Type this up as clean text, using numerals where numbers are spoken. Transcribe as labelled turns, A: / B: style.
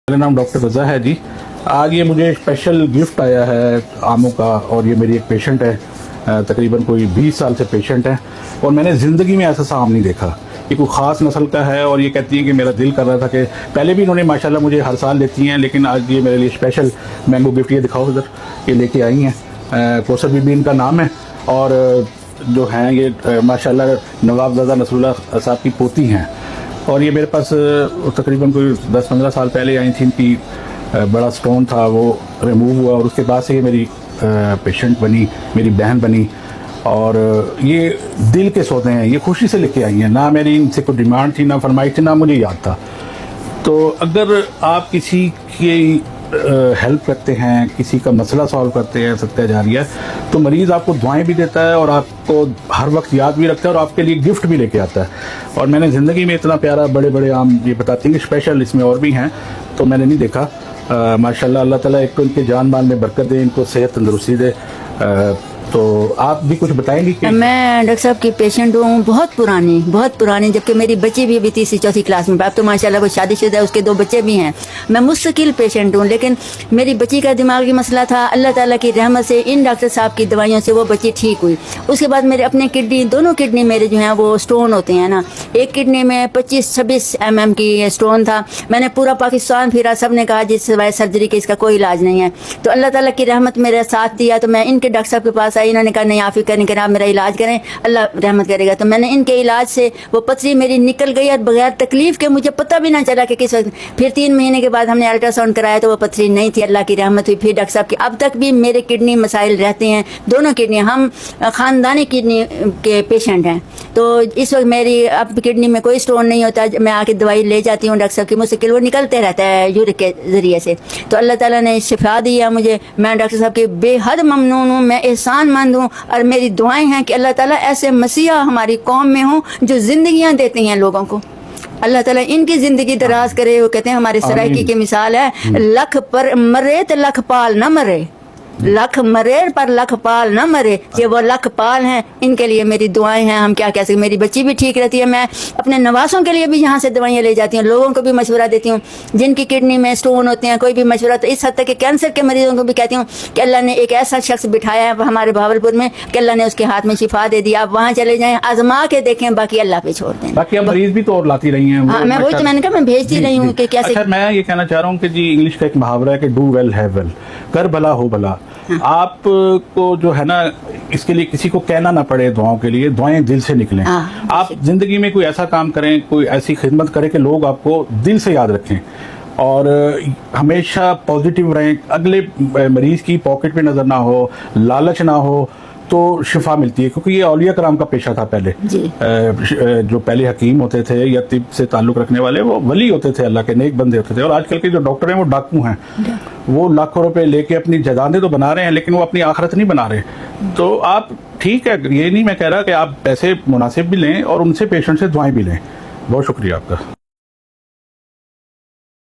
A: मेरा नाम डॉक्टर रज़ा है जी। आज ये मुझे स्पेशल गिफ्ट आया है आमों का, और ये मेरी एक पेशेंट है, तकरीबन कोई 20 साल से पेशेंट है, और मैंने ज़िंदगी में ऐसा आम नहीं देखा। ये कोई ख़ास नस्ल का है, और ये कहती है कि मेरा दिल कर रहा था कि पहले भी इन्होंने माशाल्लाह मुझे हर साल देती हैं, लेकिन आज ये मेरे लिए स्पेशल मैंगो गिफ्ट, ये दिखाओ इधर, ये लेके आई हैं। कौसर बीबी इनका नाम है, और जो हैं ये माशाल्लाह नवाबज़ादा नसरुल्लाह साहब की पोती हैं, और ये मेरे पास तकरीबन कोई 10-15 साल पहले आई थी। इनकी बड़ा स्टोन था, वो रिमूव हुआ, और उसके बाद से ये मेरी पेशेंट बनी, मेरी बहन बनी। और ये दिल के सौदे हैं, ये खुशी से लेके आई हैं, ना मेरी इनसे कोई डिमांड थी, ना फरमाइश थी, ना मुझे याद था। तो अगर आप किसी की हेल्प करते हैं, किसी का मसला सॉल्व करते हैं सत्या जारिया, तो मरीज़ आपको दुआएं भी देता है, और आपको हर वक्त याद भी रखता है, और आपके लिए गिफ्ट भी लेके आता है। और मैंने ज़िंदगी में इतना प्यारा बड़े बड़े आम, ये बताती हैं कि स्पेशल इसमें और भी हैं, तो मैंने नहीं देखा। माशाल्लाह, अल्लाह ताला एक तो इनके जान माल में बरकत दे, इनको सेहत तंदुरुस्ती दे। तो आप भी कुछ बताएंगी कि?
B: मैं डॉक्टर साहब की पेशेंट हूँ, बहुत पुरानी, जबकि मेरी बच्ची भी अभी 3री-4री क्लास में, अब तो माशाल्लाह वो शादीशुदा है, उसके 2 बच्चे भी हैं। मैं मुस्तकिल पेशेंट हूँ, लेकिन मेरी बच्ची का दिमागी मसला था। अल्लाह ताला की रहमत से इन डॉक्टर साहब की दवाइयों से वो बच्ची ठीक हुई। उसके बाद मेरे अपने किडनी, दोनों किडनी मेरे जो हैं वो स्टोन होते हैं ना, एक किडनी में 25-26 mm की स्टोन था। मैंने पूरा पाकिस्तान फिरा, सब ने कहा जिस सिवाय सर्जरी के इसका कोई इलाज नहीं है। तो अल्लाह ताला की रहमत मेरा साथ दिया, तो मैं इनके डॉक्टर साहब के पास आई। इन्होंने कहा नहीं, आप फिक्र नहीं करें, आप मेरा इलाज करें, अल्लाह रहमत करेगा। तो मैंने इनके इलाज से वो पथरी मेरी निकल गई, और बगैर तकलीफ के मुझे पता भी ना चला कि किस वक्त। फिर 3 महीने के बाद हमने अल्ट्रासाउंड कराया, तो वो पथरी नहीं थी, अल्लाह की रहमत हुई। फिर डॉक्टर साहब की, अब तक भी मेरे किडनी मसाइल रहते हैं, दोनों किडनी, हम ख़ानदानी किडनी के पेशेंट हैं। तो इस वक्त मेरी अब किडनी में कोई स्टोन नहीं होता। मैं आके दवाई ले जाती हूँ डॉक्टर साहब की, मुझसे वो निकलते रहता है यूरिक के ज़रिए से। तो अल्लाह ताला ने शिफा दिया मुझे, मैं डॉक्टर साहब की बेहद ममनून हूँ, मैं एहसानमंद हूँ, और मेरी दुआएं हैं कि अल्लाह ताला ऐसे मसीहा हमारी कौम में हों जो ज़िंदगियाँ देते हैं लोगों को। अल्लाह ताला इनकी ज़िंदगी दराज करे। वो कहते हैं हमारे सराइकी की मिसाल है, लख पर मरे तो लख पाल न मरे, लख मरे पर लख पाल न मरे। ये वो लख पाल हैं, इनके लिए मेरी दुआएं हैं। हम क्या कह सकते, मेरी बच्ची भी ठीक रहती है। मैं अपने नवासों के लिए भी यहाँ से दवाइयाँ ले जाती हूँ, लोगों को भी मशवरा देती हूँ जिनकी किडनी में स्टोन होते हैं, कोई भी मशवरा। तो इस हद तक कि कैंसर के मरीजों को भी कहती हूँ कि अल्लाह ने एक ऐसा शख्स बिठाया है हमारे भावलपुर में कि अल्लाह ने उसके हाथ में शिफा दे दी। आप वहाँ चले जाएँ, आजमा के देखें, बाकी अल्लाह पे छोड़ दें।
A: बाकी आप मरीज भी तो और लाती रही हैं।
B: हाँ, मैं वही तो मैंने कहा, मैं भेजती रही हूँ कि कैसे।
A: अच्छा, मैं ये कहना चाह रहा हूँ कि जी, इंग्लिश का एक मुहावरा है कि डू वेल हैव वेल, कर भला हो भला। आप को जो है ना, इसके लिए किसी को कहना ना पड़े, दुआओं के लिए दुआएं दिल से निकलें। आप जिंदगी में कोई ऐसा काम करें, कोई ऐसी खिदमत करें कि लोग आपको दिल से याद रखें, और हमेशा पॉजिटिव रहें। अगले मरीज की पॉकेट पे नजर ना हो, लालच ना हो, तो शिफा मिलती है। क्योंकि ये औलिया कराम का पेशा था पहले। जो पहले हकीम होते थे या तिब से ताल्लुक रखने वाले, वो वली होते थे, अल्लाह के नेक बंदे होते थे। और आजकल के जो डॉक्टर हैं वो डाकू हैं, वो लाखों रुपए लेके अपनी जायदादें तो बना रहे हैं, लेकिन वो अपनी आखिरत नहीं बना रहे। तो आप ठीक है, ये नहीं मैं कह रहा कि आप पैसे मुनासिब भी लें, और उनसे पेशेंट से दुआएं भी लें। बहुत शुक्रिया आपका।